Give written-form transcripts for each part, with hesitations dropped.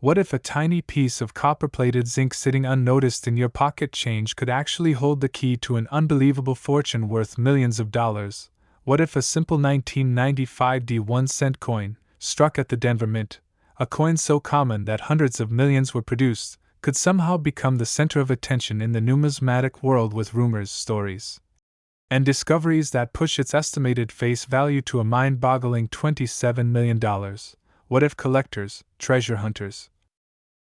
What if a tiny piece of copper-plated zinc sitting unnoticed in your pocket change could actually hold the key to an unbelievable fortune worth millions of dollars? What if a simple 1995 1-cent coin, struck at the Denver Mint, a coin so common that hundreds of millions were produced, could somehow become the center of attention in the numismatic world with rumors, stories, and discoveries that push its estimated face value to a mind-boggling $27 million? What if collectors, treasure hunters,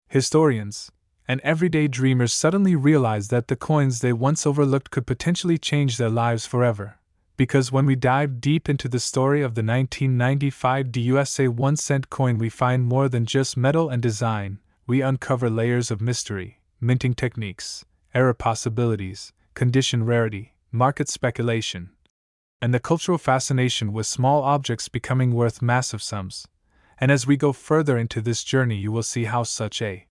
historians, and everyday dreamers suddenly realized that the coins they once overlooked could potentially change their lives forever? Because when we dive deep into the story of the 1995 USA 1-cent coin, we find more than just metal and design. We uncover layers of mystery, minting techniques, error possibilities, condition rarity, market speculation, and the cultural fascination with small objects becoming worth massive sums. And as we go further into this journey, you will see how such a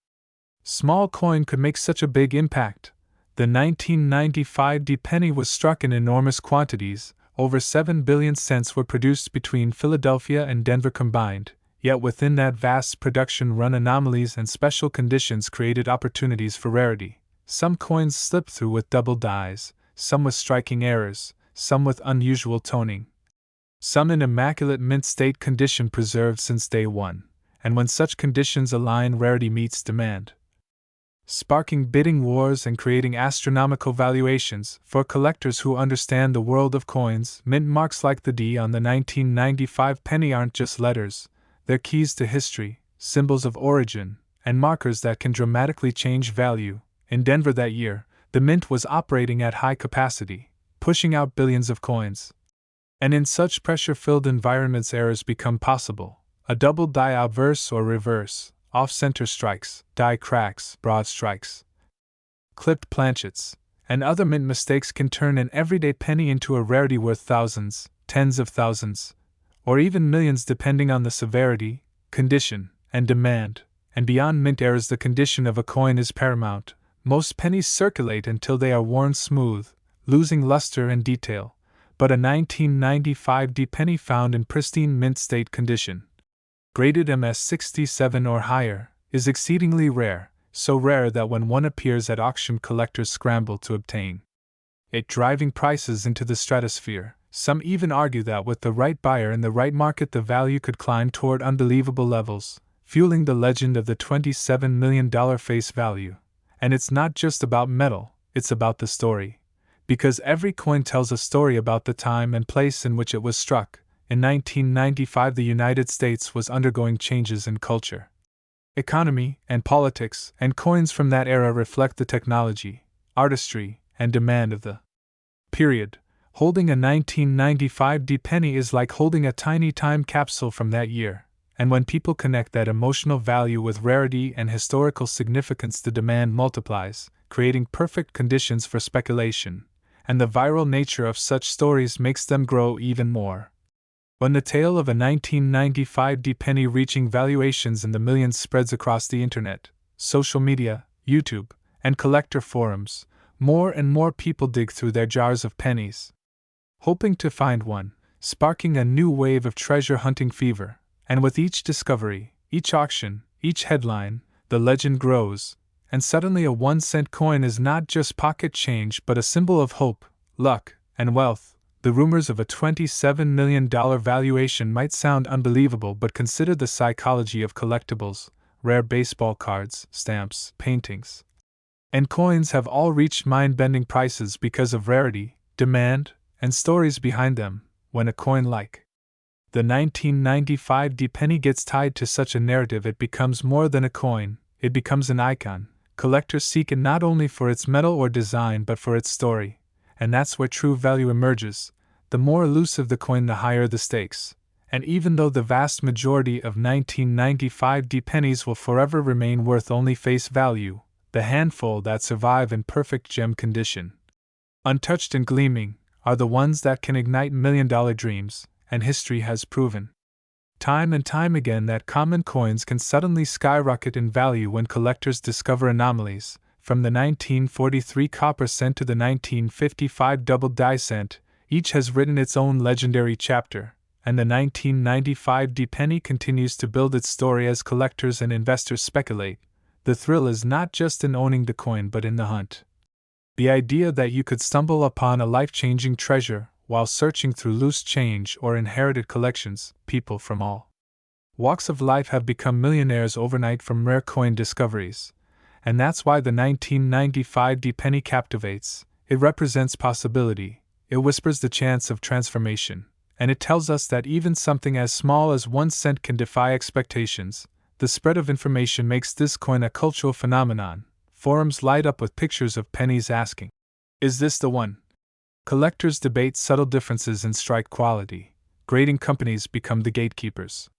small coin could make such a big impact. The 1995 penny was struck in enormous quantities. Over 7 billion cents were produced between Philadelphia and Denver combined, yet within that vast production run, anomalies and special conditions created opportunities for rarity. Some coins slipped through with double dies, some with striking errors, some with unusual toning, some in immaculate mint state condition preserved since day one, and when such conditions align, rarity meets demand, sparking bidding wars and creating astronomical valuations. For collectors who understand the world of coins, mint marks like the D on the 1995 penny aren't just letters, they're keys to history, symbols of origin, and markers that can dramatically change value. In Denver that year, the mint was operating at high capacity, pushing out billions of coins. And in such pressure-filled environments, errors become possible. A double die obverse or reverse, off-center strikes, die cracks, broad strikes, clipped planchets, and other mint mistakes can turn an everyday penny into a rarity worth thousands, tens of thousands, or even millions depending on the severity, condition, and demand. And beyond mint errors, the condition of a coin is paramount. Most pennies circulate until they are worn smooth, losing luster and detail. But a 1995 penny found in pristine mint state condition, graded MS 67 or higher, is exceedingly rare, so rare that when one appears at auction, collectors scramble to obtain it, driving prices into the stratosphere. Some even argue that with the right buyer in the right market, the value could climb toward unbelievable levels, fueling the legend of the $27 million face value. And it's not just about metal, it's about the story. Because every coin tells a story about the time and place in which it was struck. In 1995, the United States was undergoing changes in culture, economy, and politics, and coins from that era reflect the technology, artistry, and demand of the period. Holding a 1995 penny is like holding a tiny time capsule from that year, and when people connect that emotional value with rarity and historical significance, the demand multiplies, creating perfect conditions for speculation. And the viral nature of such stories makes them grow even more. When the tale of a 1995 penny reaching valuations in the millions spreads across the internet, social media, YouTube, and collector forums, more and more people dig through their jars of pennies, hoping to find one, sparking a new wave of treasure hunting fever. And with each discovery, each auction, each headline, the legend grows. And suddenly a 1-cent coin is not just pocket change but a symbol of hope, luck, and wealth. The rumors of a $27 million valuation might sound unbelievable, but consider the psychology of collectibles. Rare baseball cards, stamps, paintings, and coins have all reached mind-bending prices because of rarity, demand, and stories behind them. When a coin like the 1995 penny gets tied to such a narrative, it becomes more than a coin, it becomes an icon. Collectors seek it not only for its metal or design but for its story, and that's where true value emerges. The more elusive the coin, the higher the stakes. And even though the vast majority of 1995 pennies will forever remain worth only face value, the handful that survive in perfect gem condition, untouched and gleaming, are the ones that can ignite million-dollar dreams, and history has proven time and time again that common coins can suddenly skyrocket in value when collectors discover anomalies. From the 1943 copper cent to the 1955 double die cent, each has written its own legendary chapter, and the 1995 penny continues to build its story as collectors and investors speculate. The thrill is not just in owning the coin but in the hunt. The idea that you could stumble upon a life-changing treasure while searching through loose change or inherited collections. People from all walks of life have become millionaires overnight from rare coin discoveries, and that's why the 1995 penny captivates. It represents possibility, it whispers the chance of transformation, and it tells us that even something as small as 1 cent can defy expectations. The spread of information makes this coin a cultural phenomenon. Forums light up with pictures of pennies asking, "Is this the one?" Collectors debate subtle differences in strike quality. Grading companies become the gatekeepers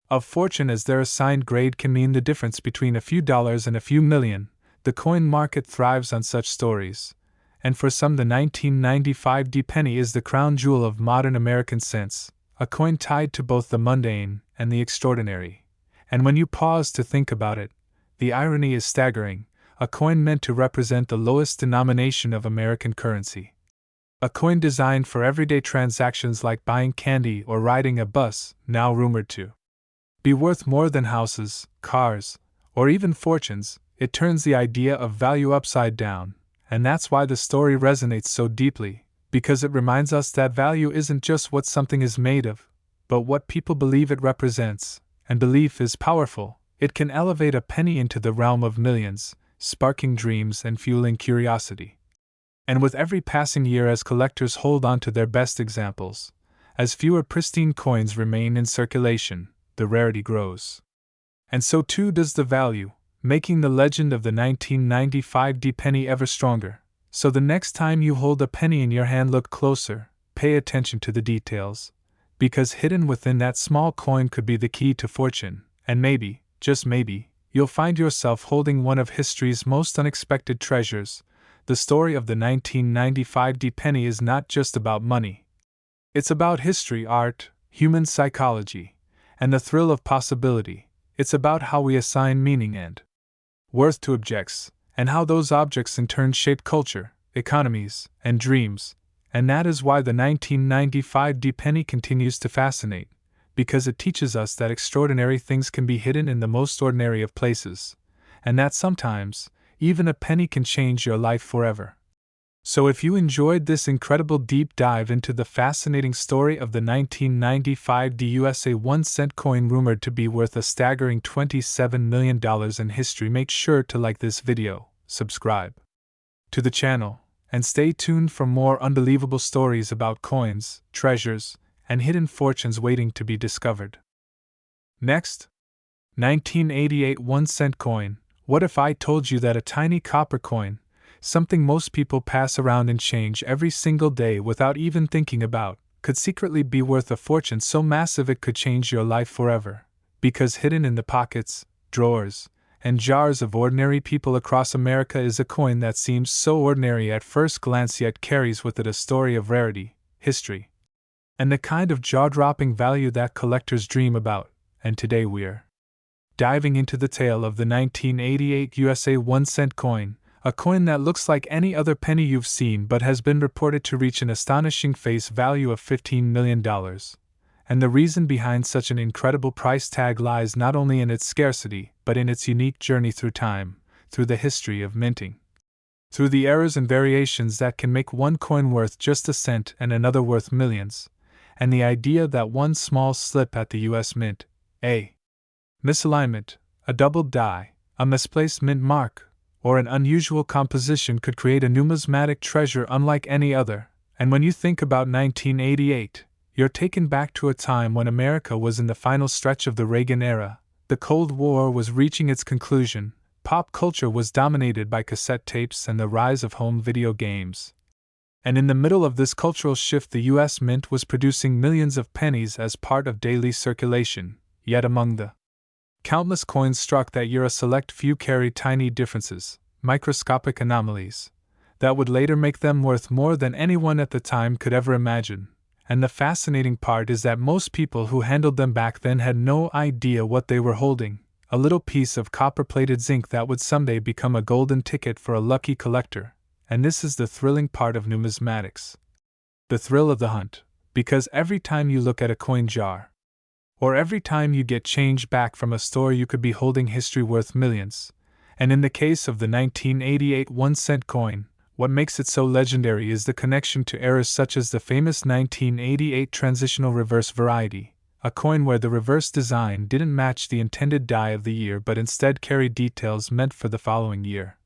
of fortune, as their assigned grade can mean the difference between a few dollars and a few million. The coin market thrives on such stories, and for some the 1995 penny is the crown jewel of modern American sense, a coin tied to both the mundane and the extraordinary. And when you pause to think about it, the irony is staggering. A coin meant to represent the lowest denomination of American currency. A coin designed for everyday transactions like buying candy or riding a bus, now rumored to be worth more than houses, cars, or even fortunes. It turns the idea of value upside down, and that's why the story resonates so deeply, because it reminds us that value isn't just what something is made of, but what people believe it represents, and belief is powerful. It can elevate a penny into the realm of millions, sparking dreams and fueling curiosity. And with every passing year, as collectors hold on to their best examples, as fewer pristine coins remain in circulation, the rarity grows. And so too does the value, making the legend of the 1995 penny ever stronger. So the next time you hold a penny in your hand, look closer, pay attention to the details, because hidden within that small coin could be the key to fortune, and maybe, just maybe, you'll find yourself holding one of history's most unexpected treasures. The story of the 1995 penny is not just about money. It's about history, art, human psychology, and the thrill of possibility. It's about how we assign meaning and worth to objects, and how those objects in turn shape culture, economies, and dreams. And that is why the 1995 penny continues to fascinate, because it teaches us that extraordinary things can be hidden in the most ordinary of places, and that sometimes, even a penny can change your life forever. So if you enjoyed this incredible deep dive into the fascinating story of the 1995 USA 1-cent coin rumored to be worth a staggering $27 million in history, make sure to like this video, subscribe to the channel, and stay tuned for more unbelievable stories about coins, treasures, and hidden fortunes waiting to be discovered. Next, 1988 1-cent coin. What if I told you that a tiny copper coin, something most people pass around and change every single day without even thinking about, could secretly be worth a fortune so massive it could change your life forever? Because hidden in the pockets, drawers, and jars of ordinary people across America is a coin that seems so ordinary at first glance yet carries with it a story of rarity, history, and the kind of jaw-dropping value that collectors dream about. And today we're diving into the tale of the 1988 USA 1-cent coin, a coin that looks like any other penny you've seen but has been reported to reach an astonishing face value of $15 million. And the reason behind such an incredible price tag lies not only in its scarcity, but in its unique journey through time, through the history of minting, through the errors and variations that can make one coin worth just a cent and another worth millions, and the idea that one small slip at the US Mint, a misalignment, a doubled die, a misplaced mint mark, or an unusual composition could create a numismatic treasure unlike any other. And when you think about 1988, you're taken back to a time when America was in the final stretch of the Reagan era. The Cold War was reaching its conclusion, pop culture was dominated by cassette tapes and the rise of home video games. And in the middle of this cultural shift, the US Mint was producing millions of pennies as part of daily circulation. Yet among the countless coins struck that year, a select few carried tiny differences, microscopic anomalies, that would later make them worth more than anyone at the time could ever imagine. And the fascinating part is that most people who handled them back then had no idea what they were holding, a little piece of copper-plated zinc that would someday become a golden ticket for a lucky collector. And this is the thrilling part of numismatics. The thrill of the hunt, because every time you look at a coin jar, or every time you get change back from a store, you could be holding history worth millions. And in the case of the 1988 1-cent coin, what makes it so legendary is the connection to errors such as the famous 1988 transitional reverse variety, a coin where the reverse design didn't match the intended die of the year but instead carried details meant for the following year,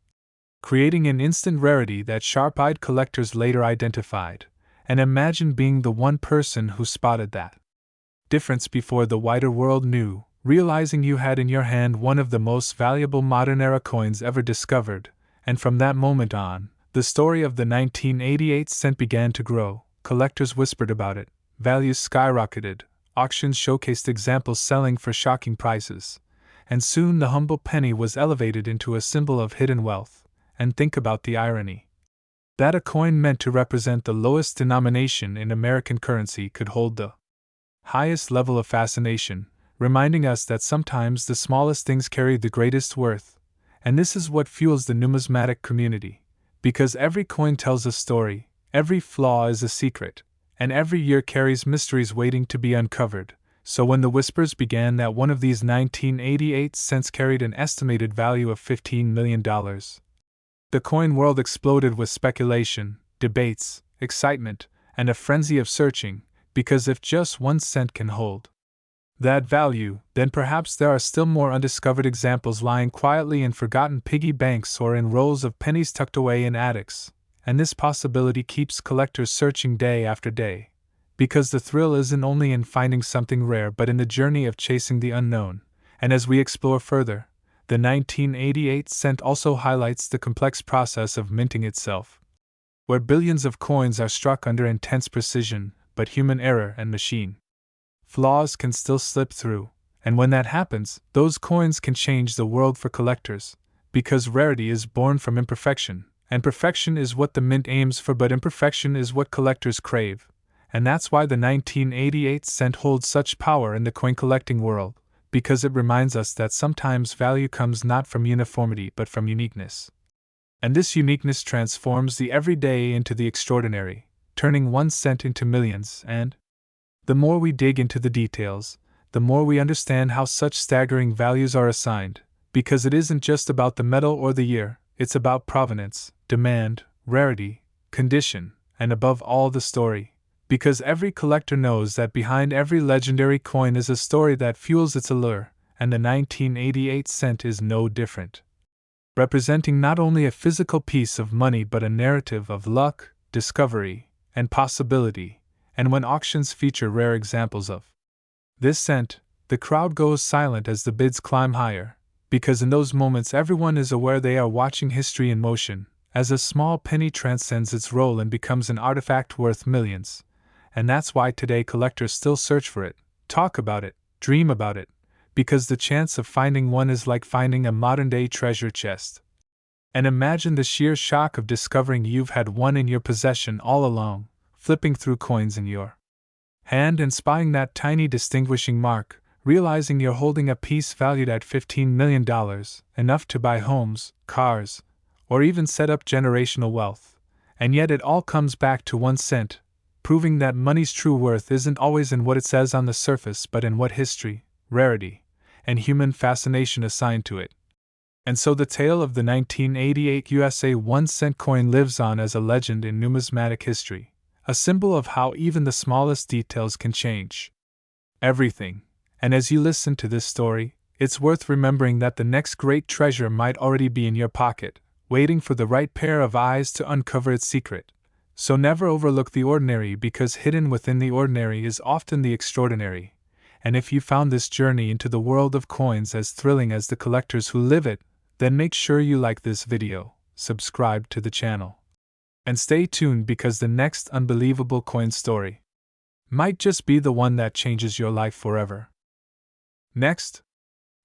creating an instant rarity that sharp-eyed collectors later identified. And imagine being the one person who spotted that difference before the wider world knew, realizing you had in your hand one of the most valuable modern-era coins ever discovered. And from that moment on, the story of the 1988 cent began to grow. Collectors whispered about it, values skyrocketed, auctions showcased examples selling for shocking prices, and soon the humble penny was elevated into a symbol of hidden wealth. And think about the irony that a coin meant to represent the lowest denomination in American currency could hold the highest level of fascination, reminding us that sometimes the smallest things carry the greatest worth. And this is what fuels the numismatic community, because every coin tells a story, every flaw is a secret, and every year carries mysteries waiting to be uncovered. So when the whispers began that one of these 1988 cents carried an estimated value of $15 million, the coin world exploded with speculation, debates, excitement, and a frenzy of searching, because if just 1 cent can hold that value, then perhaps there are still more undiscovered examples lying quietly in forgotten piggy banks or in rolls of pennies tucked away in attics. And this possibility keeps collectors searching day after day, because the thrill isn't only in finding something rare but in the journey of chasing the unknown. And as we explore further, the 1988 cent also highlights the complex process of minting itself, where billions of coins are struck under intense precision, but human error and machine flaws can still slip through. And when that happens, those coins can change the world for collectors, because rarity is born from imperfection, and perfection is what the mint aims for, but imperfection is what collectors crave. And that's why the 1988 cent holds such power in the coin collecting world, because it reminds us that sometimes value comes not from uniformity but from uniqueness. And this uniqueness transforms the everyday into the extraordinary, turning 1 cent into millions. And the more we dig into the details, the more we understand how such staggering values are assigned, because it isn't just about the metal or the year, it's about provenance, demand, rarity, condition, and above all the story. Because every collector knows that behind every legendary coin is a story that fuels its allure, and the 1988 cent is no different. Representing not only a physical piece of money but a narrative of luck, discovery, and possibility. And when auctions feature rare examples of this cent, the crowd goes silent as the bids climb higher, because in those moments everyone is aware they are watching history in motion, as a small penny transcends its role and becomes an artifact worth millions. And that's why today collectors still search for it, talk about it, dream about it, because the chance of finding one is like finding a modern-day treasure chest. And imagine the sheer shock of discovering you've had one in your possession all along, flipping through coins in your hand and spying that tiny distinguishing mark, realizing you're holding a piece valued at $15 million, enough to buy homes, cars, or even set up generational wealth. And yet it all comes back to 1 cent, proving that money's true worth isn't always in what it says on the surface but in what history, rarity, and human fascination assign to it. And so the tale of the 1988 USA 1 cent coin lives on as a legend in numismatic history, a symbol of how even the smallest details can change everything. And as you listen to this story, it's worth remembering that the next great treasure might already be in your pocket, waiting for the right pair of eyes to uncover its secret. So never overlook the ordinary, because hidden within the ordinary is often the extraordinary. And if you found this journey into the world of coins as thrilling as the collectors who live it, then make sure you like this video, subscribe to the channel, and stay tuned, because the next unbelievable coin story might just be the one that changes your life forever. Next,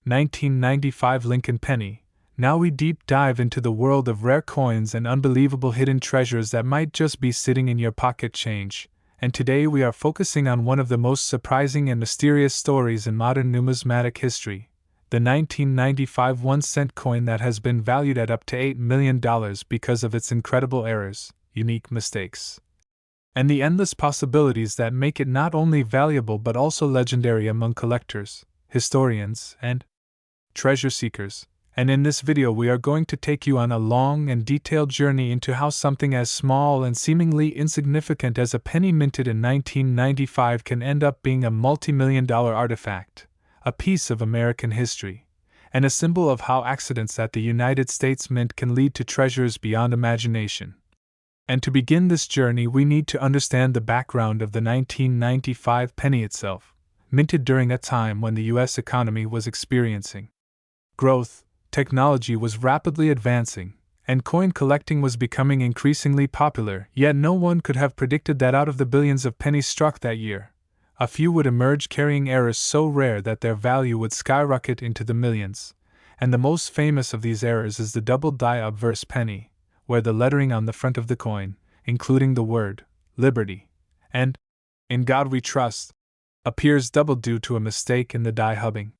1995 Lincoln Penny. Now we deep dive into the world of rare coins and unbelievable hidden treasures that might just be sitting in your pocket change. And today we are focusing on one of the most surprising and mysterious stories in modern numismatic history, the 1995 1-cent coin that has been valued at up to $8 million because of its incredible errors, unique mistakes, and the endless possibilities that make it not only valuable but also legendary among collectors, historians, and treasure seekers. And in this video, we are going to take you on a long and detailed journey into how something as small and seemingly insignificant as a penny minted in 1995 can end up being a multi-million-dollar artifact, a piece of American history, and a symbol of how accidents at the United States Mint can lead to treasures beyond imagination. And to begin this journey, we need to understand the background of the 1995 penny itself, minted during a time when the U.S. economy was experiencing growth. Technology was rapidly advancing, and coin collecting was becoming increasingly popular, yet no one could have predicted that out of the billions of pennies struck that year, a few would emerge carrying errors so rare that their value would skyrocket into the millions. And the most famous of these errors is the double-die obverse penny, where the lettering on the front of the coin, including the word Liberty and In God We Trust, appears double due to a mistake in the die hubbing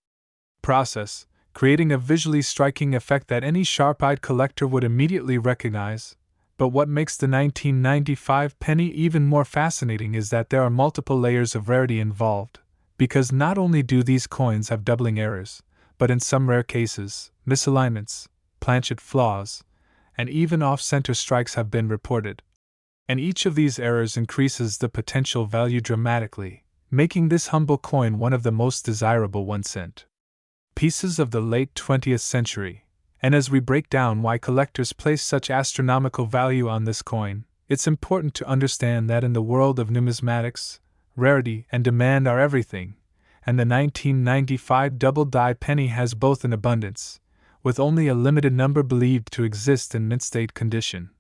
process, creating a visually striking effect that any sharp-eyed collector would immediately recognize. But what makes the 1995 penny even more fascinating is that there are multiple layers of rarity involved, because not only do these coins have doubling errors, but in some rare cases, misalignments, planchet flaws, and even off-center strikes have been reported. And each of these errors increases the potential value dramatically, making this humble coin one of the most desirable 1-cent pieces of the late 20th century. And as we break down why collectors place such astronomical value on this coin, it's important to understand that in the world of numismatics, rarity and demand are everything, and the 1995 double-die penny has both in abundance, with only a limited number believed to exist in mint-state condition,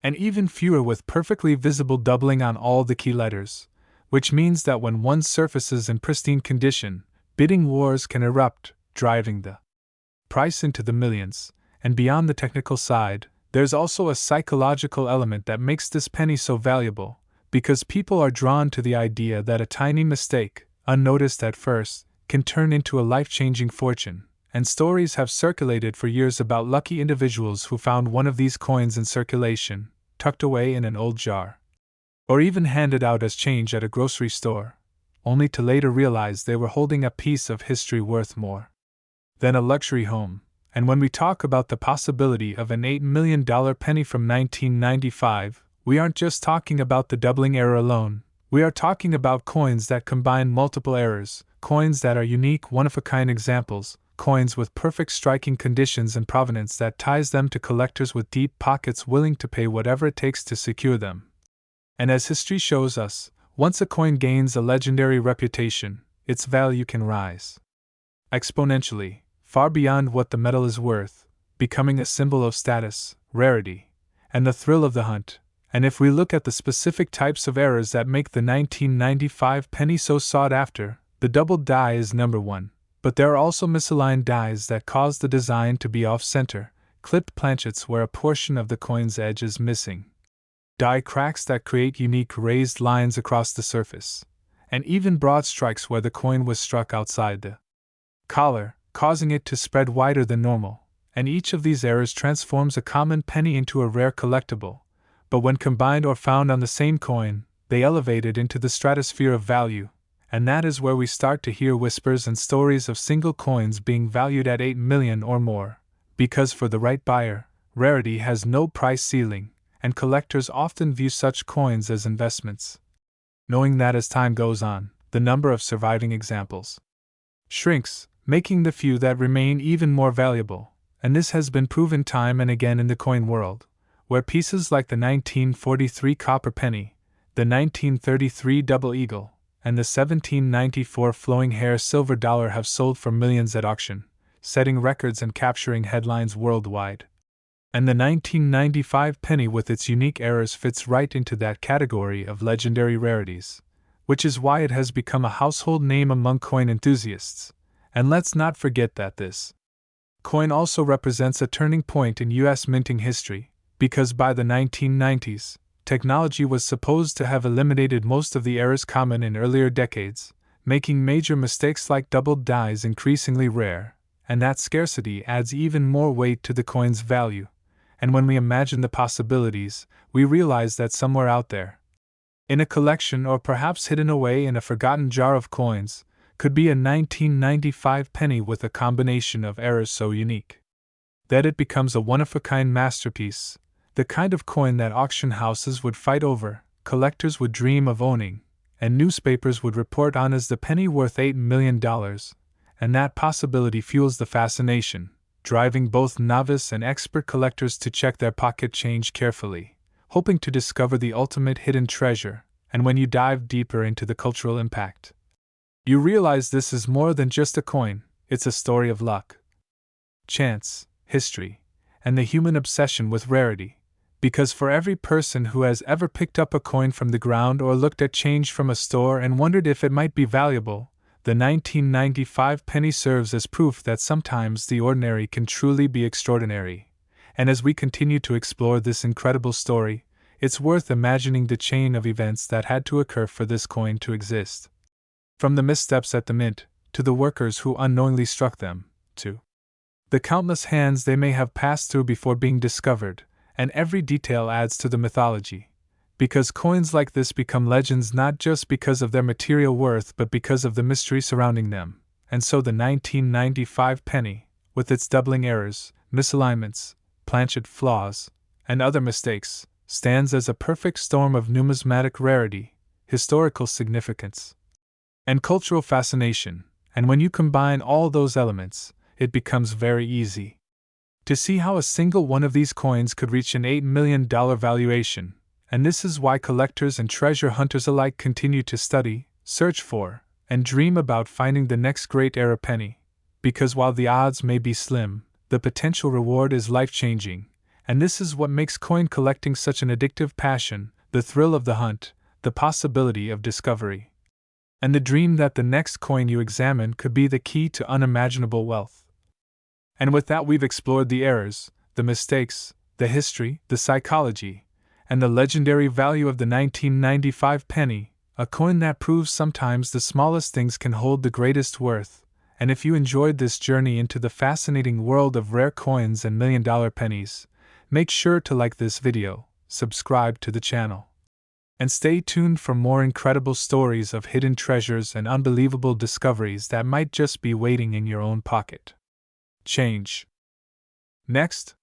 and even fewer with perfectly visible doubling on all the key letters, which means that when one surfaces in pristine condition, bidding wars can erupt, driving the price into the millions. And beyond the technical side, there's also a psychological element that makes this penny so valuable, because people are drawn to the idea that a tiny mistake, unnoticed at first, can turn into a life-changing fortune, and stories have circulated for years about lucky individuals who found one of these coins in circulation, tucked away in an old jar, or even handed out as change at a grocery store, only to later realize they were holding a piece of history worth more than a luxury home. And when we talk about the possibility of an $8 million penny from 1995, we aren't just talking about the doubling error alone. We are talking about coins that combine multiple errors, coins that are unique, one-of-a-kind examples, coins with perfect striking conditions and provenance that ties them to collectors with deep pockets willing to pay whatever it takes to secure them. And as history shows us, once a coin gains a legendary reputation, its value can rise exponentially, far beyond what the metal is worth, becoming a symbol of status, rarity, and the thrill of the hunt. And if we look at the specific types of errors that make the 1995 penny so sought after, the double die is number one. But there are also misaligned dies that cause the design to be off-center, clipped planchets where a portion of the coin's edge is missing, die cracks that create unique raised lines across the surface, and even broad strikes where the coin was struck outside the collar, causing it to spread wider than normal. And each of these errors transforms a common penny into a rare collectible, but when combined or found on the same coin, they elevate it into the stratosphere of value. And that is where we start to hear whispers and stories of single coins being valued at $8 million or more, because for the right buyer, rarity has no price ceiling, and collectors often view such coins as investments, knowing that as time goes on, the number of surviving examples shrinks, making the few that remain even more valuable. And this has been proven time and again in the coin world, where pieces like the 1943 copper penny, the 1933 double eagle, and the 1794 flowing hair silver dollar have sold for millions at auction, setting records and capturing headlines worldwide. And the 1995 penny with its unique errors fits right into that category of legendary rarities, which is why it has become a household name among coin enthusiasts. And let's not forget that this coin also represents a turning point in U.S. minting history, because by the 1990s, technology was supposed to have eliminated most of the errors common in earlier decades, making major mistakes like doubled dies increasingly rare, and that scarcity adds even more weight to the coin's value. And when we imagine the possibilities, we realize that somewhere out there, In a collection, or perhaps hidden away in a forgotten jar of coins, could be a 1995 penny with a combination of errors so unique that it becomes a one-of-a-kind masterpiece, the kind of coin that auction houses would fight over, collectors would dream of owning, and newspapers would report on as the penny worth $8 million, and that possibility fuels the fascination, driving both novice and expert collectors to check their pocket change carefully, hoping to discover the ultimate hidden treasure. And when you dive deeper into the cultural impact, you realize this is more than just a coin, it's a story of luck, chance, history, and the human obsession with rarity. Because for every person who has ever picked up a coin from the ground or looked at change from a store and wondered if it might be valuable, the 1995 penny serves as proof that sometimes the ordinary can truly be extraordinary. And as we continue to explore this incredible story, it's worth imagining the chain of events that had to occur for this coin to exist. From the missteps at the mint, to the workers who unknowingly struck them, to the countless hands they may have passed through before being discovered, and every detail adds to the mythology. Because coins like this become legends not just because of their material worth but because of the mystery surrounding them. And so the 1995 penny, with its doubling errors, misalignments, planchet flaws, and other mistakes, stands as a perfect storm of numismatic rarity, historical significance, and cultural fascination. And when you combine all those elements, it becomes very easy to see how a single one of these coins could reach an $8 million valuation. And this is why collectors and treasure hunters alike continue to study, search for, and dream about finding the next great era penny. Because while the odds may be slim, the potential reward is life-changing. And this is what makes coin collecting such an addictive passion, the thrill of the hunt, the possibility of discovery, and the dream that the next coin you examine could be the key to unimaginable wealth. And with that, we've explored the errors, the mistakes, the history, the psychology, and the legendary value of the 1995 penny, a coin that proves sometimes the smallest things can hold the greatest worth. And if you enjoyed this journey into the fascinating world of rare coins and million-dollar pennies, make sure to like this video, subscribe to the channel, and stay tuned for more incredible stories of hidden treasures and unbelievable discoveries that might just be waiting in your own pocket. Change. Next,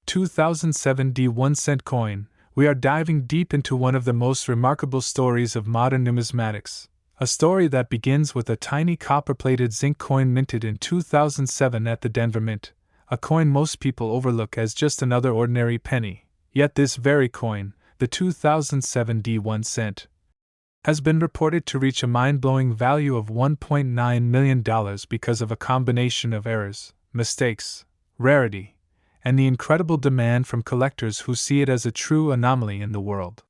2007 D1 coin. We are diving deep into one of the most remarkable stories of modern numismatics, a story that begins with a tiny copper-plated zinc coin minted in 2007 at the Denver Mint, a coin most people overlook as just another ordinary penny. Yet this very coin, the 2007 D1 has been reported to reach a mind-blowing value of $1.9 million because of a combination of errors, mistakes, rarity, and the incredible demand from collectors who see it as a true anomaly in the world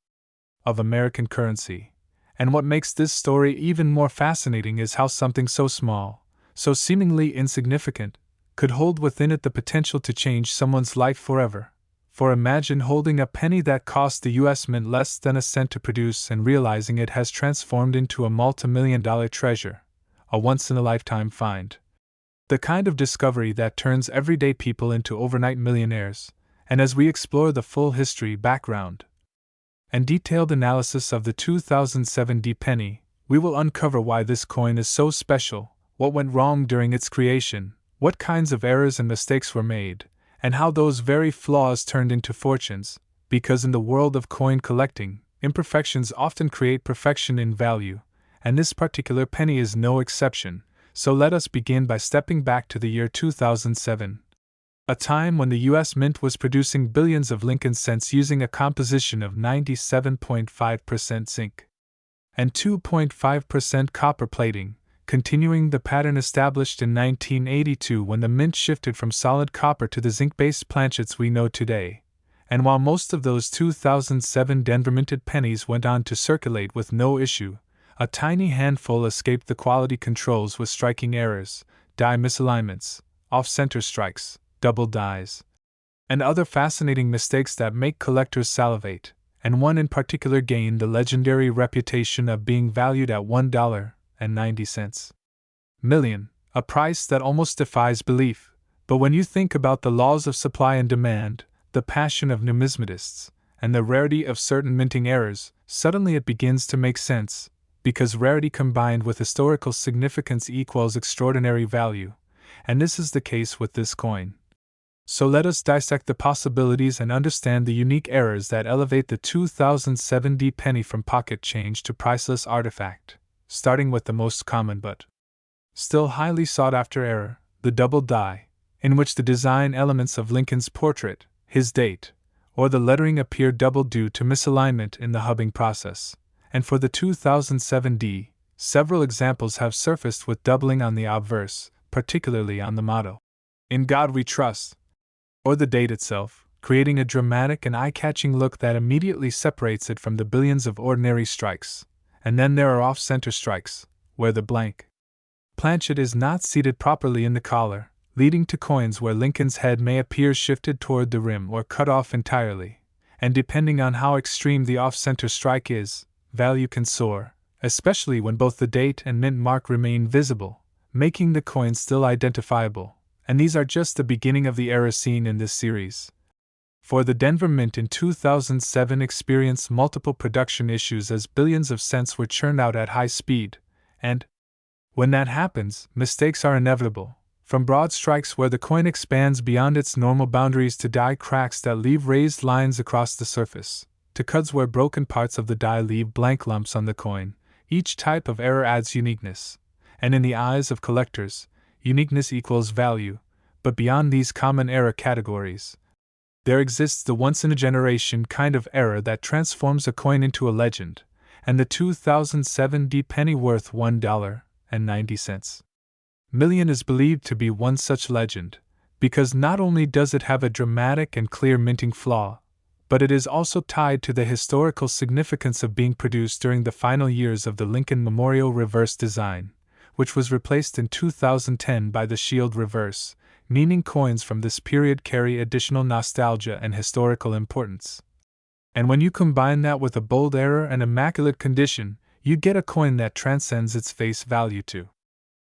of American currency. And what makes this story even more fascinating is how something so small, so seemingly insignificant, could hold within it the potential to change someone's life forever. For imagine holding a penny that cost the US Mint less than a cent to produce and realizing it has transformed into a multi-million-dollar treasure, a once-in-a-lifetime find. The kind of discovery that turns everyday people into overnight millionaires. And as we explore the full history, background, and detailed analysis of the 2007 D penny, we will uncover why this coin is so special, what went wrong during its creation, what kinds of errors and mistakes were made, and how those very flaws turned into fortunes. Because in the world of coin collecting, imperfections often create perfection in value, and this particular penny is no exception. So let us begin by stepping back to the year 2007, a time when the US Mint was producing billions of Lincoln cents using a composition of 97.5% zinc and 2.5% copper plating, continuing the pattern established in 1982 when the Mint shifted from solid copper to the zinc-based planchets we know today. And while most of those 2007 Denver minted pennies went on to circulate with no issue, a tiny handful escaped the quality controls with striking errors, die misalignments, off-center strikes, double dies, and other fascinating mistakes that make collectors salivate, and one in particular gained the legendary reputation of being valued at $1.90 million, a price that almost defies belief. But when you think about the laws of supply and demand, the passion of numismatists, and the rarity of certain minting errors, suddenly it begins to make sense, because rarity combined with historical significance equals extraordinary value, and this is the case with this coin. So let us dissect the possibilities and understand the unique errors that elevate the 2007 D penny from pocket change to priceless artifact, starting with the most common but still highly sought-after error, the double die, in which the design elements of Lincoln's portrait, his date, or the lettering appear double due to misalignment in the hubbing process. And for the 2007 D, several examples have surfaced with doubling on the obverse, particularly on the motto, "In God We Trust," or the date itself, creating a dramatic and eye-catching look that immediately separates it from the billions of ordinary strikes. And then there are off-center strikes, where the blank planchet is not seated properly in the collar, leading to coins where Lincoln's head may appear shifted toward the rim or cut off entirely, and depending on how extreme the off-center strike is, value can soar, especially when both the date and mint mark remain visible, making the coin still identifiable. And these are just the beginning of the error seen in this series. For the Denver Mint in 2007 experienced multiple production issues as billions of cents were churned out at high speed, and when that happens, mistakes are inevitable, from broad strikes where the coin expands beyond its normal boundaries to die cracks that leave raised lines across the surface, to cuts where broken parts of the die leave blank lumps on the coin. Each type of error adds uniqueness, and in the eyes of collectors, uniqueness equals value. But beyond these common error categories, there exists the once-in-a-generation kind of error that transforms a coin into a legend, and the 2007 D penny worth $1.90 million is believed to be one such legend, because not only does it have a dramatic and clear minting flaw, but it is also tied to the historical significance of being produced during the final years of the Lincoln Memorial reverse design, which was replaced in 2010 by the Shield reverse, meaning coins from this period carry additional nostalgia and historical importance. And when you combine that with a bold error and immaculate condition, you get a coin that transcends its face value to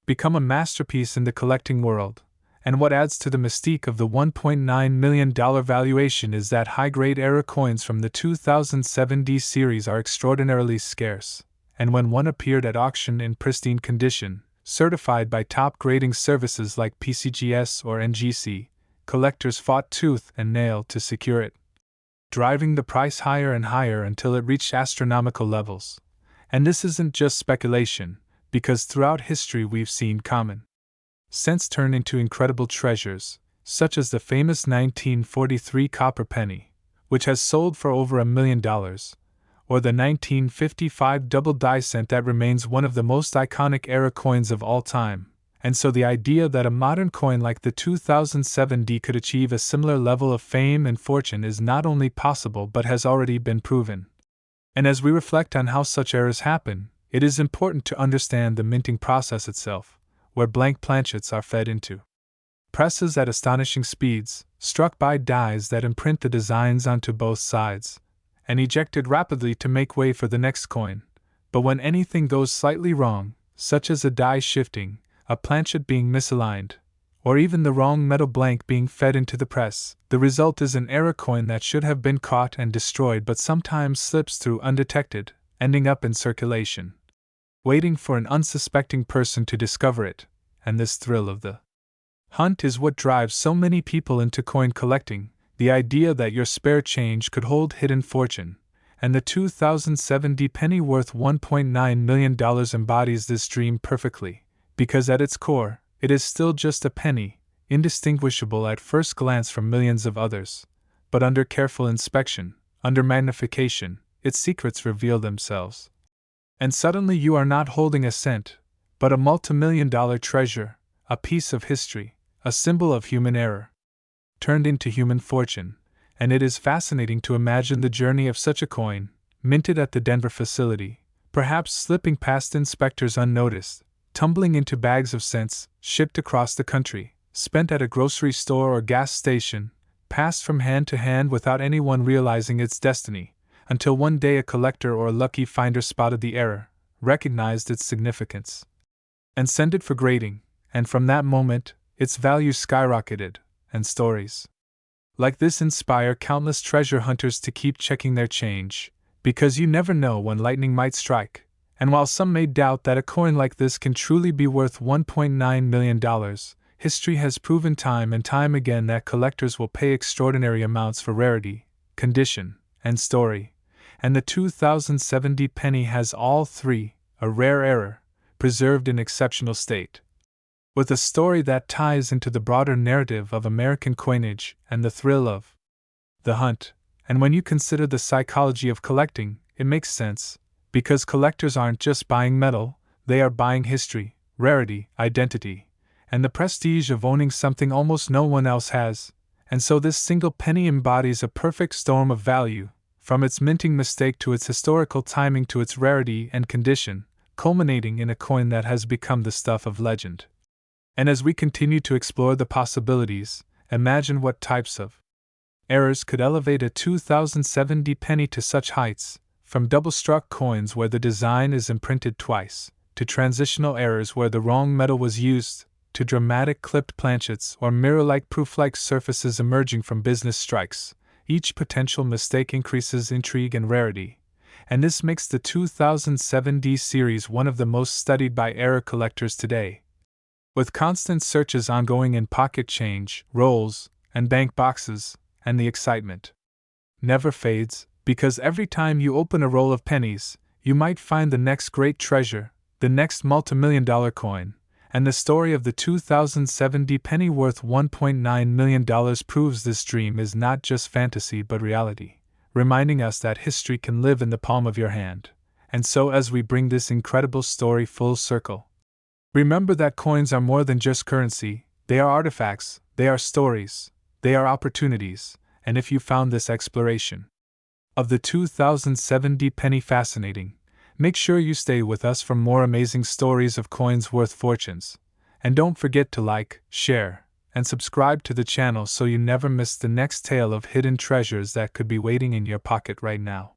become a masterpiece in the collecting world. And what adds to the mystique of the $1.9 million valuation is that high-grade error coins from the 2007 D series are extraordinarily scarce, and when one appeared at auction in pristine condition, certified by top grading services like PCGS or NGC, collectors fought tooth and nail to secure it, driving the price higher and higher until it reached astronomical levels. And this isn't just speculation, because throughout history we've seen common cents turn into incredible treasures, such as the famous 1943 copper penny, which has sold for over $1 million, or the 1955 double die cent that remains one of the most iconic era coins of all time. And so the idea that a modern coin like the 2007 D could achieve a similar level of fame and fortune is not only possible but has already been proven. And as we reflect on how such errors happen, it is important to understand the minting process itself, where blank planchets are fed into presses at astonishing speeds, struck by dies that imprint the designs onto both sides, and ejected rapidly to make way for the next coin. But when anything goes slightly wrong, such as a die shifting, a planchet being misaligned, or even the wrong metal blank being fed into the press, the result is an error coin that should have been caught and destroyed but sometimes slips through undetected, ending up in circulation, waiting for an unsuspecting person to discover it. And this thrill of the hunt is what drives so many people into coin collecting, the idea that your spare change could hold hidden fortune. And the 2007 D penny worth $1.9 million embodies this dream perfectly, because at its core, it is still just a penny, indistinguishable at first glance from millions of others. But under careful inspection, under magnification, its secrets reveal themselves. And suddenly you are not holding a cent, but a multimillion-dollar treasure, a piece of history, a symbol of human error, turned into human fortune. And it is fascinating to imagine the journey of such a coin, minted at the Denver facility, perhaps slipping past inspectors unnoticed, tumbling into bags of cents, shipped across the country, spent at a grocery store or gas station, passed from hand to hand without anyone realizing its destiny, until one day a collector or a lucky finder spotted the error, recognized its significance, and sent it for grading, and from that moment, its value skyrocketed, and stories like this inspire countless treasure hunters to keep checking their change, because you never know when lightning might strike. And while some may doubt that a coin like this can truly be worth $1.9 million, history has proven time and time again that collectors will pay extraordinary amounts for rarity, condition, and story. And the 2070 penny has all three: a rare error, preserved in exceptional state, with a story that ties into the broader narrative of American coinage, and the thrill of the hunt. And when you consider the psychology of collecting, it makes sense, because collectors aren't just buying metal, they are buying history, rarity, identity, and the prestige of owning something almost no one else has. And so this single penny embodies a perfect storm of value, from its minting mistake to its historical timing to its rarity and condition, culminating in a coin that has become the stuff of legend. And as we continue to explore the possibilities, imagine what types of errors could elevate a 2070 penny to such heights, from double-struck coins where the design is imprinted twice, to transitional errors where the wrong metal was used, to dramatic clipped planchets or mirror-like proof-like surfaces emerging from business strikes. Each potential mistake increases intrigue and rarity, and this makes the 2070 series one of the most studied by error collectors today. With constant searches ongoing in pocket change, rolls, and bank boxes, and the excitement never fades, because every time you open a roll of pennies, you might find the next great treasure, the next multimillion-dollar coin, and the story of the 2070 penny worth $1.9 million proves this dream is not just fantasy but reality, reminding us that history can live in the palm of your hand. And so as we bring this incredible story full circle, remember that coins are more than just currency, they are artifacts, they are stories, they are opportunities, and if you found this exploration of the 2070 penny fascinating, make sure you stay with us for more amazing stories of coins worth fortunes. And don't forget to like, share, and subscribe to the channel so you never miss the next tale of hidden treasures that could be waiting in your pocket right now.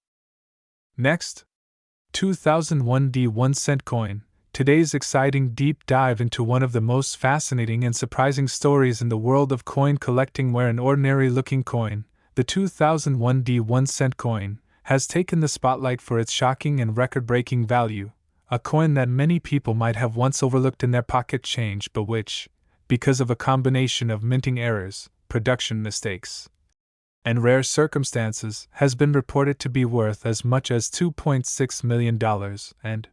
Next, 2001 1 cent coin. Today's exciting deep dive into one of the most fascinating and surprising stories in the world of coin collecting, where an ordinary-looking coin, the 2001 1 cent coin, has taken the spotlight for its shocking and record-breaking value, a coin that many people might have once overlooked in their pocket change but which, because of a combination of minting errors, production mistakes, and rare circumstances, has been reported to be worth as much as $2.6 million. And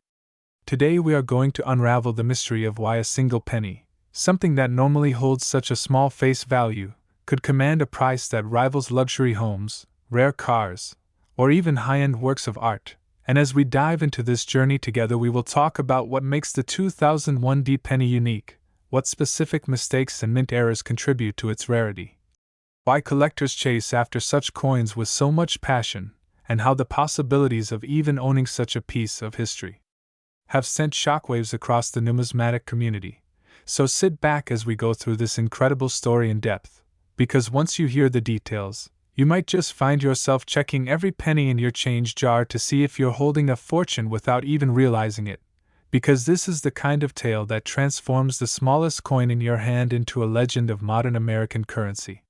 today we are going to unravel the mystery of why a single penny, something that normally holds such a small face value, could command a price that rivals luxury homes, rare cars, or even high-end works of art. And as we dive into this journey together, we will talk about what makes the 2001 penny unique, what specific mistakes and mint errors contribute to its rarity, why collectors chase after such coins with so much passion, and how the possibilities of even owning such a piece of history have sent shockwaves across the numismatic community. So sit back as we go through this incredible story in depth, because once you hear the details, you might just find yourself checking every penny in your change jar to see if you're holding a fortune without even realizing it, because this is the kind of tale that transforms the smallest coin in your hand into a legend of modern American currency.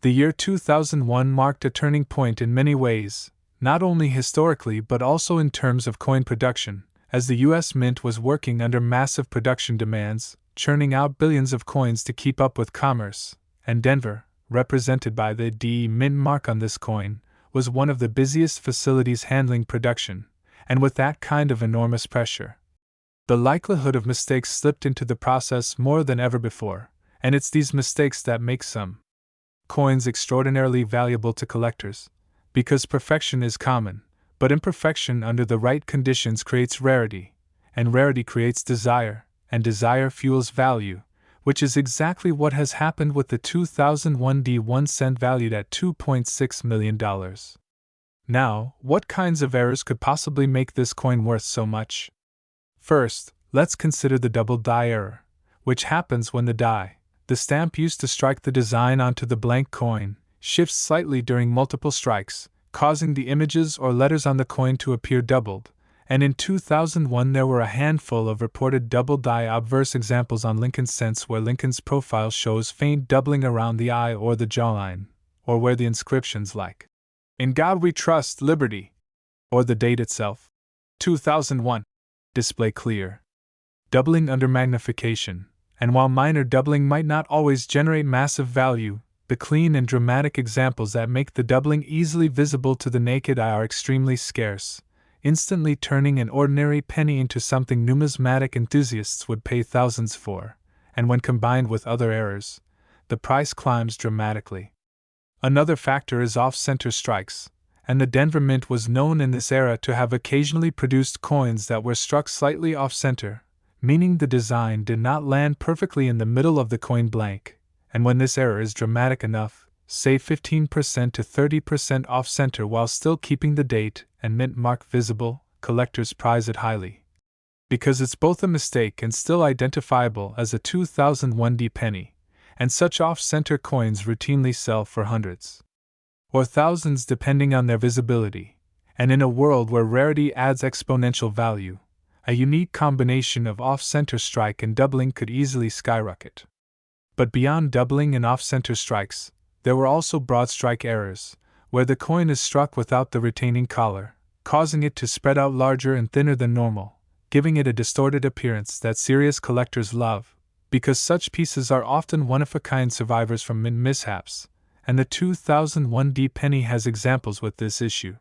The year 2001 marked a turning point in many ways, not only historically but also in terms of coin production, as the U.S. Mint was working under massive production demands, churning out billions of coins to keep up with commerce, and Denver, represented by the D Mint mark on this coin, was one of the busiest facilities handling production, and with that kind of enormous pressure, the likelihood of mistakes slipped into the process more than ever before, and it's these mistakes that make some coins extraordinarily valuable to collectors, because perfection is common, but imperfection under the right conditions creates rarity, and rarity creates desire, and desire fuels value, which is exactly what has happened with the 2001 1 cent valued at $2.6 million. Now, what kinds of errors could possibly make this coin worth so much? First, let's consider the double die error, which happens when the stamp used to strike the design onto the blank coin, shifts slightly during multiple strikes, causing the images or letters on the coin to appear doubled. And in 2001 there were a handful of reported double-die obverse examples on Lincoln's cents, where Lincoln's profile shows faint doubling around the eye or the jawline, or where the inscriptions like, "In God We Trust, Liberty," Or the date itself. 2001. Display clear. Doubling under magnification. And while minor doubling might not always generate massive value, the clean and dramatic examples that make the doubling easily visible to the naked eye are extremely scarce, instantly turning an ordinary penny into something numismatic enthusiasts would pay thousands for, and when combined with other errors, the price climbs dramatically. Another factor is off-center strikes, and the Denver Mint was known in this era to have occasionally produced coins that were struck slightly off-center, meaning the design did not land perfectly in the middle of the coin blank, and when this error is dramatic enough, say 15% to 30% off-center while still keeping the date and mint mark visible, collectors prize it highly. Because it's both a mistake and still identifiable as a 2001 D penny, and such off-center coins routinely sell for hundreds or thousands depending on their visibility, and in a world where rarity adds exponential value, a unique combination of off-center strike and doubling could easily skyrocket. But beyond doubling and off-center strikes, there were also broad strike errors, where the coin is struck without the retaining collar, causing it to spread out larger and thinner than normal, giving it a distorted appearance that serious collectors love, because such pieces are often one-of-a-kind survivors from mint mishaps, and the 2001 D penny has examples with this issue.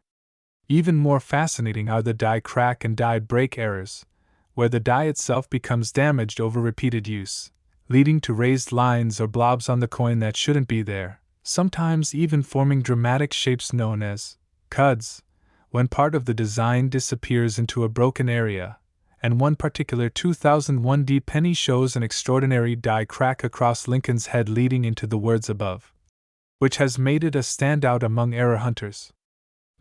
Even more fascinating are the die crack and die break errors, where the die itself becomes damaged over repeated use, leading to raised lines or blobs on the coin that shouldn't be there, sometimes even forming dramatic shapes known as cuds, when part of the design disappears into a broken area, and one particular 2001 D penny shows an extraordinary die crack across Lincoln's head leading into the words above, which has made it a standout among error hunters.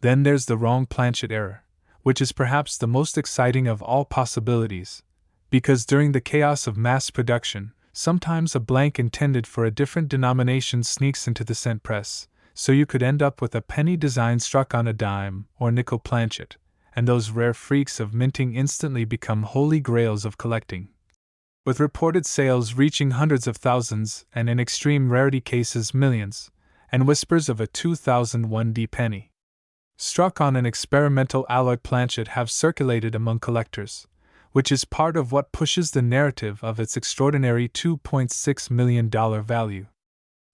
Then there's the wrong planchet error, which is perhaps the most exciting of all possibilities, because during the chaos of mass production, sometimes a blank intended for a different denomination sneaks into the cent press, so you could end up with a penny design struck on a dime or nickel planchet, and those rare freaks of minting instantly become holy grails of collecting. With reported sales reaching hundreds of thousands and in extreme rarity cases millions, and whispers of a 2001 D penny struck on an experimental alloy planchet have circulated among collectors, which is part of what pushes the narrative of its extraordinary $2.6 million value.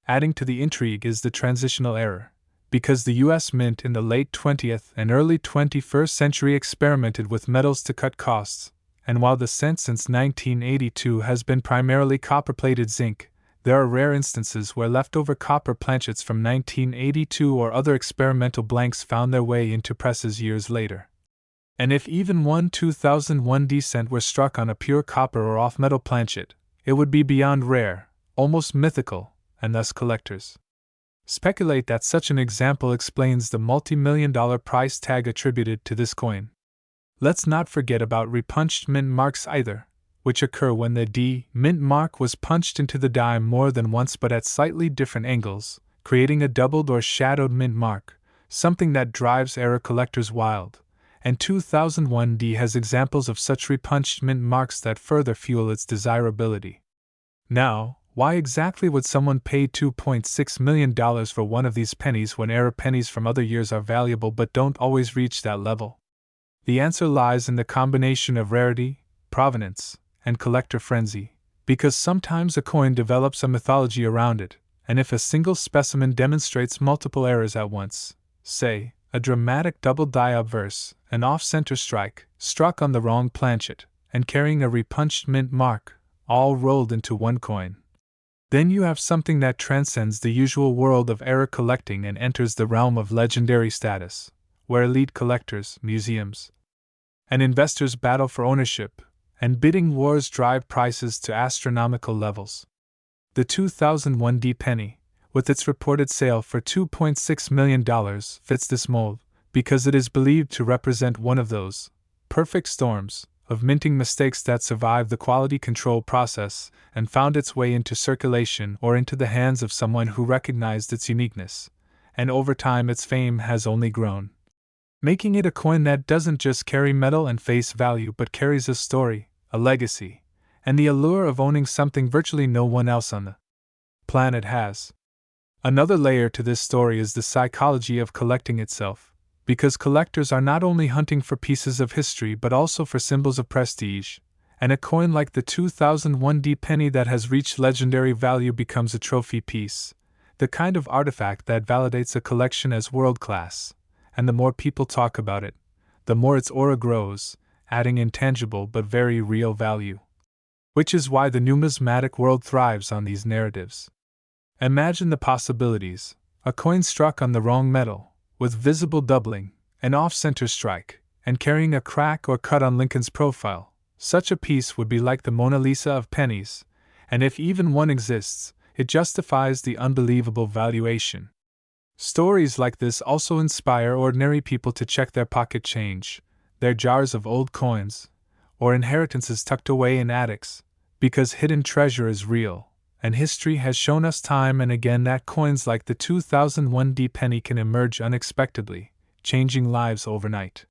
Adding to the intrigue is the transitional error, because the U.S. Mint in the late 20th and early 21st century experimented with metals to cut costs, and while the cent since 1982 has been primarily copper-plated zinc, there are rare instances where leftover copper planchets from 1982 or other experimental blanks found their way into presses years later. And if even one 2001 D cent were struck on a pure copper or off-metal planchet, it would be beyond rare, almost mythical, and thus collectors speculate that such an example explains the multi-million-dollar price tag attributed to this coin. Let's not forget about repunched mint marks either, which occur when the D mint mark was punched into the die more than once but at slightly different angles, creating a doubled or shadowed mint mark, something that drives error collectors wild, and 2001 D has examples of such repunched mint marks that further fuel its desirability. Now, why exactly would someone pay $2.6 million for one of these pennies when error pennies from other years are valuable but don't always reach that level? The answer lies in the combination of rarity, provenance, and collector frenzy, because sometimes a coin develops a mythology around it, and if a single specimen demonstrates multiple errors at once, say, a dramatic double die obverse, an off-center strike, struck on the wrong planchet, and carrying a repunched mint mark, all rolled into one coin, then you have something that transcends the usual world of error collecting and enters the realm of legendary status, where elite collectors, museums, and investors battle for ownership, and bidding wars drive prices to astronomical levels. The 2001 D penny, with its reported sale for $2.6 million, fits this mold, because it is believed to represent one of those perfect storms of minting mistakes that survived the quality control process and found its way into circulation or into the hands of someone who recognized its uniqueness, and over time its fame has only grown, making it a coin that doesn't just carry metal and face value but carries a story, a legacy, and the allure of owning something virtually no one else on the planet has. Another layer to this story is the psychology of collecting itself, because collectors are not only hunting for pieces of history but also for symbols of prestige, and a coin like the 2001 penny that has reached legendary value becomes a trophy piece, the kind of artifact that validates a collection as world-class, and the more people talk about it, the more its aura grows, adding intangible but very real value. Which is why the numismatic world thrives on these narratives. Imagine the possibilities: a coin struck on the wrong metal, with visible doubling, an off-center strike, and carrying a crack or cut on Lincoln's profile. Such a piece would be like the Mona Lisa of pennies, and if even one exists, it justifies the unbelievable valuation. Stories like this also inspire ordinary people to check their pocket change, their jars of old coins, or inheritances tucked away in attics, because hidden treasure is real, and history has shown us time and again that coins like the 2001 penny can emerge unexpectedly, changing lives overnight.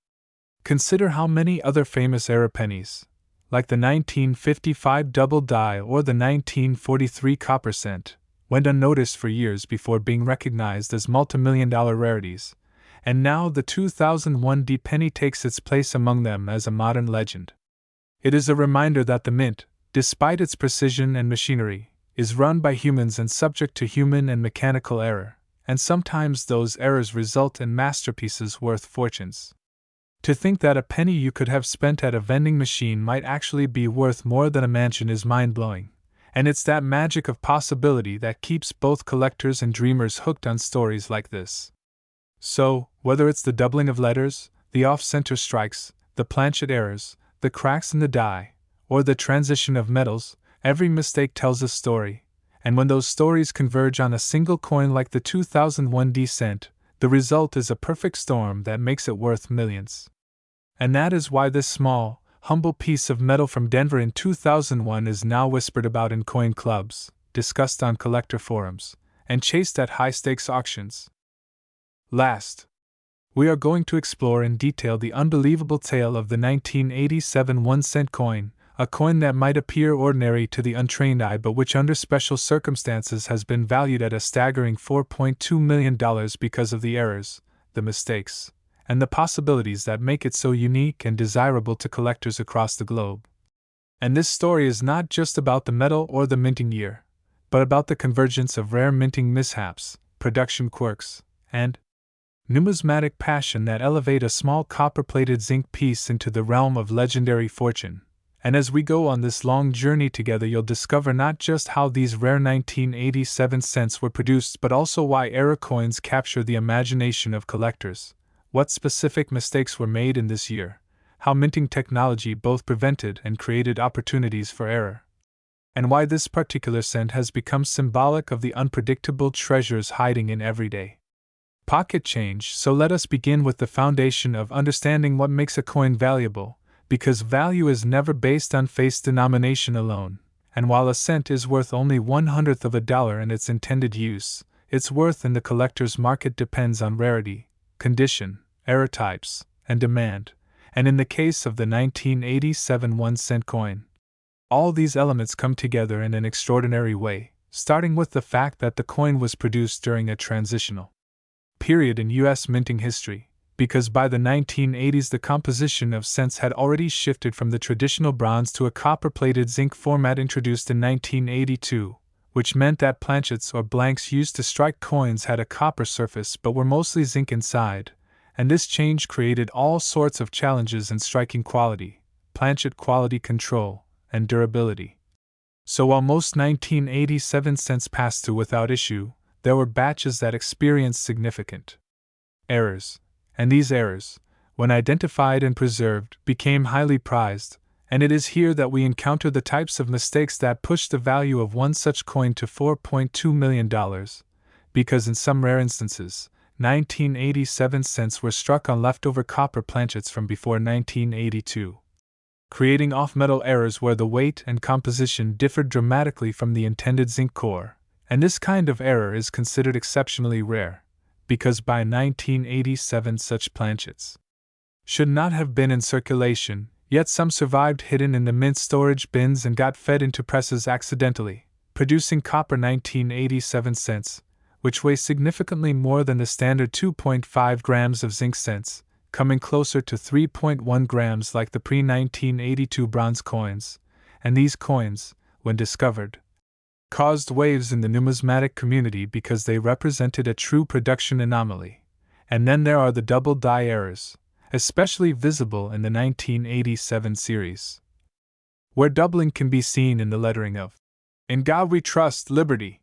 Consider how many other famous era pennies, like the 1955 double die or the 1943 copper cent, went unnoticed for years before being recognized as multimillion-dollar rarities, and now the 2001 penny takes its place among them as a modern legend. It is a reminder that the mint, despite its precision and machinery, is run by humans and subject to human and mechanical error, and sometimes those errors result in masterpieces worth fortunes. To think that a penny you could have spent at a vending machine might actually be worth more than a mansion is mind-blowing, and it's that magic of possibility that keeps both collectors and dreamers hooked on stories like this. So, whether it's the doubling of letters, the off-center strikes, the planchet errors, the cracks in the die, or the transition of metals, every mistake tells a story, and when those stories converge on a single coin like the 2001 cent, the result is a perfect storm that makes it worth millions. And that is why this small, humble piece of metal from Denver in 2001 is now whispered about in coin clubs, discussed on collector forums, and chased at high-stakes auctions. Last, we are going to explore in detail the unbelievable tale of the 1987 1-cent coin, a coin that might appear ordinary to the untrained eye but which under special circumstances has been valued at a staggering $4.2 million because of the errors, the mistakes, and the possibilities that make it so unique and desirable to collectors across the globe. And this story is not just about the metal or the minting year, but about the convergence of rare minting mishaps, production quirks, and numismatic passion that elevate a small copper-plated zinc piece into the realm of legendary fortune. And as we go on this long journey together, you'll discover not just how these rare 1987 cents were produced, but also why era coins capture the imagination of collectors, what specific mistakes were made in this year, how minting technology both prevented and created opportunities for error, and why this particular cent has become symbolic of the unpredictable treasures hiding in everyday pocket change. So let us begin with the foundation of understanding what makes a coin valuable, because value is never based on face denomination alone, and while a cent is worth only 1/100th of a dollar in its intended use, its worth in the collector's market depends on rarity, condition, error types, and demand, and in the case of the 1987 1-cent coin, all these elements come together in an extraordinary way, starting with the fact that the coin was produced during a transitional period in U.S. minting history, because by the 1980s the composition of cents had already shifted from the traditional bronze to a copper-plated zinc format introduced in 1982, which meant that planchets or blanks used to strike coins had a copper surface but were mostly zinc inside, and this change created all sorts of challenges in striking quality, planchet quality control, and durability. So while most 1987 cents passed through without issue, there were batches that experienced significant errors, and these errors, when identified and preserved, became highly prized, and it is here that we encounter the types of mistakes that pushed the value of one such coin to $4.2 million, because in some rare instances, 1987 cents were struck on leftover copper planchets from before 1982, creating off-metal errors where the weight and composition differed dramatically from the intended zinc core, and this kind of error is considered exceptionally rare, because by 1987 such planchets should not have been in circulation, yet some survived hidden in the mint storage bins and got fed into presses accidentally, producing copper 1987 cents, which weigh significantly more than the standard 2.5 grams of zinc cents, coming closer to 3.1 grams like the pre-1982 bronze coins, and these coins, when discovered, caused waves in the numismatic community because they represented a true production anomaly. And then there are the double die errors, especially visible in the 1987 series, where doubling can be seen in the lettering of "In God We Trust, Liberty,"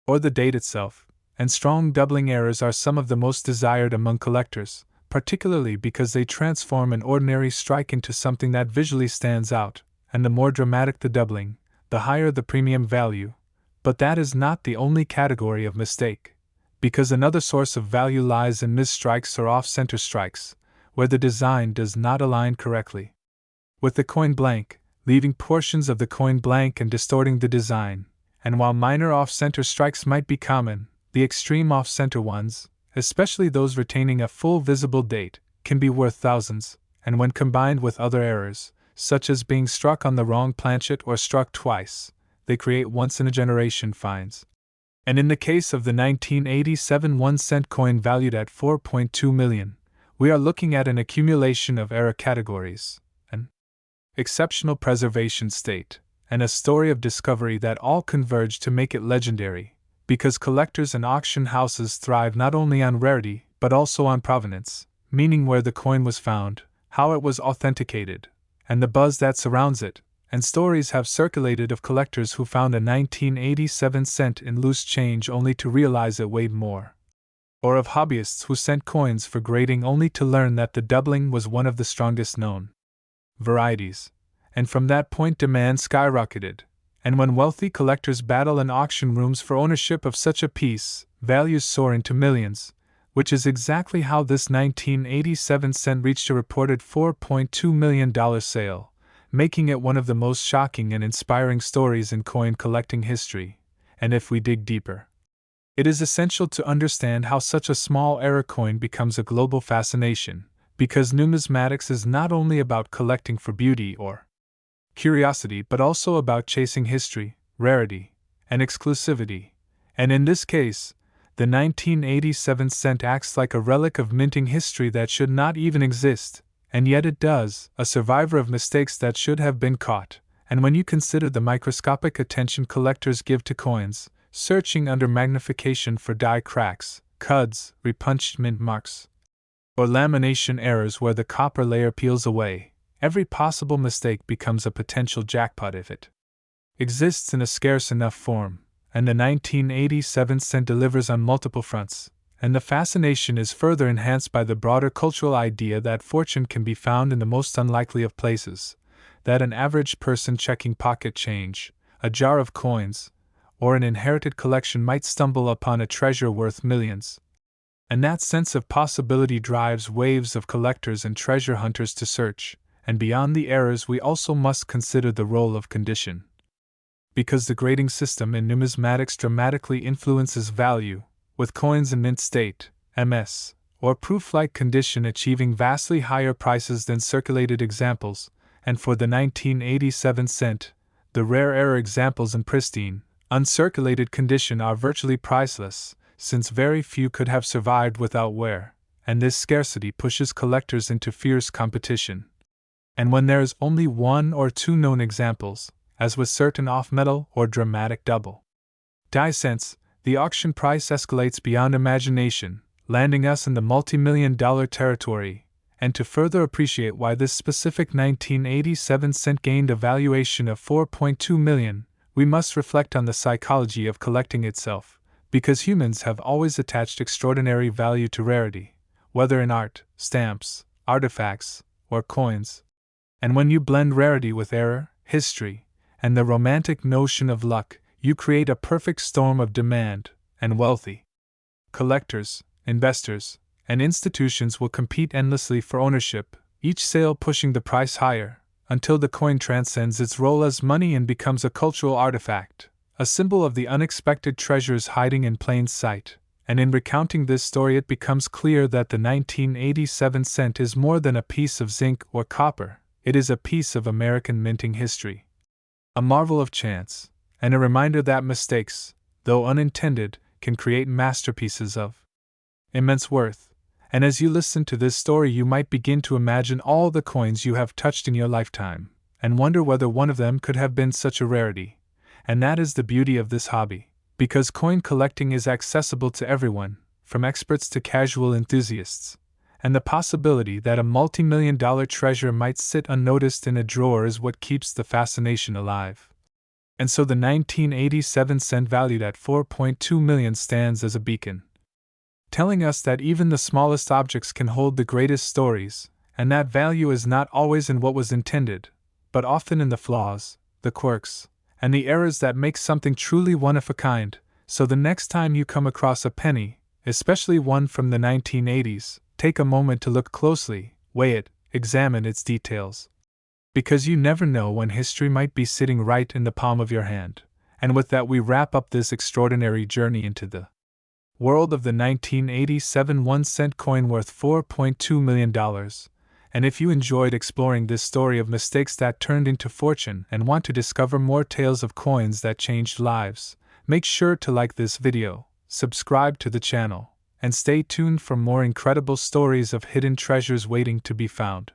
or the date itself, and strong doubling errors are some of the most desired among collectors, particularly because they transform an ordinary strike into something that visually stands out, and the more dramatic the doubling, the higher the premium value. But that is not the only category of mistake, because another source of value lies in misstrikes or off-center strikes, where the design does not align correctly with the coin blank, leaving portions of the coin blank and distorting the design. And while minor off-center strikes might be common, the extreme off-center ones, especially those retaining a full visible date, can be worth thousands, and when combined with other errors, such as being struck on the wrong planchet or struck twice, they create once-in-a-generation fines. And in the case of the 1987 1-cent coin valued at $4.2 million, we are looking at an accumulation of error categories, an exceptional preservation state, and a story of discovery that all converge to make it legendary, because collectors and auction houses thrive not only on rarity but also on provenance, meaning where the coin was found, how it was authenticated, and the buzz that surrounds it. And stories have circulated of collectors who found a 1987 cent in loose change only to realize it weighed more, or of hobbyists who sent coins for grading only to learn that the doubling was one of the strongest known varieties. And from that point demand skyrocketed, and when wealthy collectors battle in auction rooms for ownership of such a piece, values soar into millions, which is exactly how this 1987 cent reached a reported $4.2 million sale, making it one of the most shocking and inspiring stories in coin collecting history. And if we dig deeper, it is essential to understand how such a small error coin becomes a global fascination, because numismatics is not only about collecting for beauty or curiosity but also about chasing history, rarity, and exclusivity. And in this case, the 1987 cent acts like a relic of minting history that should not even exist, and yet it does, a survivor of mistakes that should have been caught. And when you consider the microscopic attention collectors give to coins, searching under magnification for die cracks, cuds, repunched mint marks, or lamination errors where the copper layer peels away, every possible mistake becomes a potential jackpot if it exists in a scarce enough form, and the 1987 cent delivers on multiple fronts. And the fascination is further enhanced by the broader cultural idea that fortune can be found in the most unlikely of places, that an average person checking pocket change, a jar of coins, or an inherited collection might stumble upon a treasure worth millions. And that sense of possibility drives waves of collectors and treasure hunters to search, and beyond the errors we also must consider the role of condition. Because the grading system in numismatics dramatically influences value, with coins in mint state, MS, or proof-like condition achieving vastly higher prices than circulated examples, and for the 1987 cent, the rare error examples in pristine, uncirculated condition are virtually priceless, since very few could have survived without wear, and this scarcity pushes collectors into fierce competition. And when there is only one or two known examples, as with certain off-metal or dramatic double die cents, the auction price escalates beyond imagination, landing us in the multi-million-dollar territory. And to further appreciate why this specific 1987 cent gained a valuation of $4.2 million, we must reflect on the psychology of collecting itself, because humans have always attached extraordinary value to rarity, whether in art, stamps, artifacts, or coins. And when you blend rarity with error, history, and the romantic notion of luck, you create a perfect storm of demand, and wealthy collectors, investors, and institutions will compete endlessly for ownership, each sale pushing the price higher, until the coin transcends its role as money and becomes a cultural artifact, a symbol of the unexpected treasures hiding in plain sight. And in recounting this story it becomes clear that the 1987 cent is more than a piece of zinc or copper, it is a piece of American minting history. A marvel of chance, and a reminder that mistakes, though unintended, can create masterpieces of immense worth. And as you listen to this story, you might begin to imagine all the coins you have touched in your lifetime, and wonder whether one of them could have been such a rarity. And that is the beauty of this hobby, because coin collecting is accessible to everyone, from experts to casual enthusiasts. And the possibility that a multi-million-dollar treasure might sit unnoticed in a drawer is what keeps the fascination alive. And so the 1987 cent valued at $4.2 million stands as a beacon, telling us that even the smallest objects can hold the greatest stories, and that value is not always in what was intended, but often in the flaws, the quirks, and the errors that make something truly one of a kind. So the next time you come across a penny, especially one from the 1980s, take a moment to look closely, weigh it, examine its details. Because you never know when history might be sitting right in the palm of your hand. And with that, we wrap up this extraordinary journey into the world of the 1987 1-cent coin worth $4.2 million. And if you enjoyed exploring this story of mistakes that turned into fortune and want to discover more tales of coins that changed lives, make sure to like this video, subscribe to the channel, and stay tuned for more incredible stories of hidden treasures waiting to be found.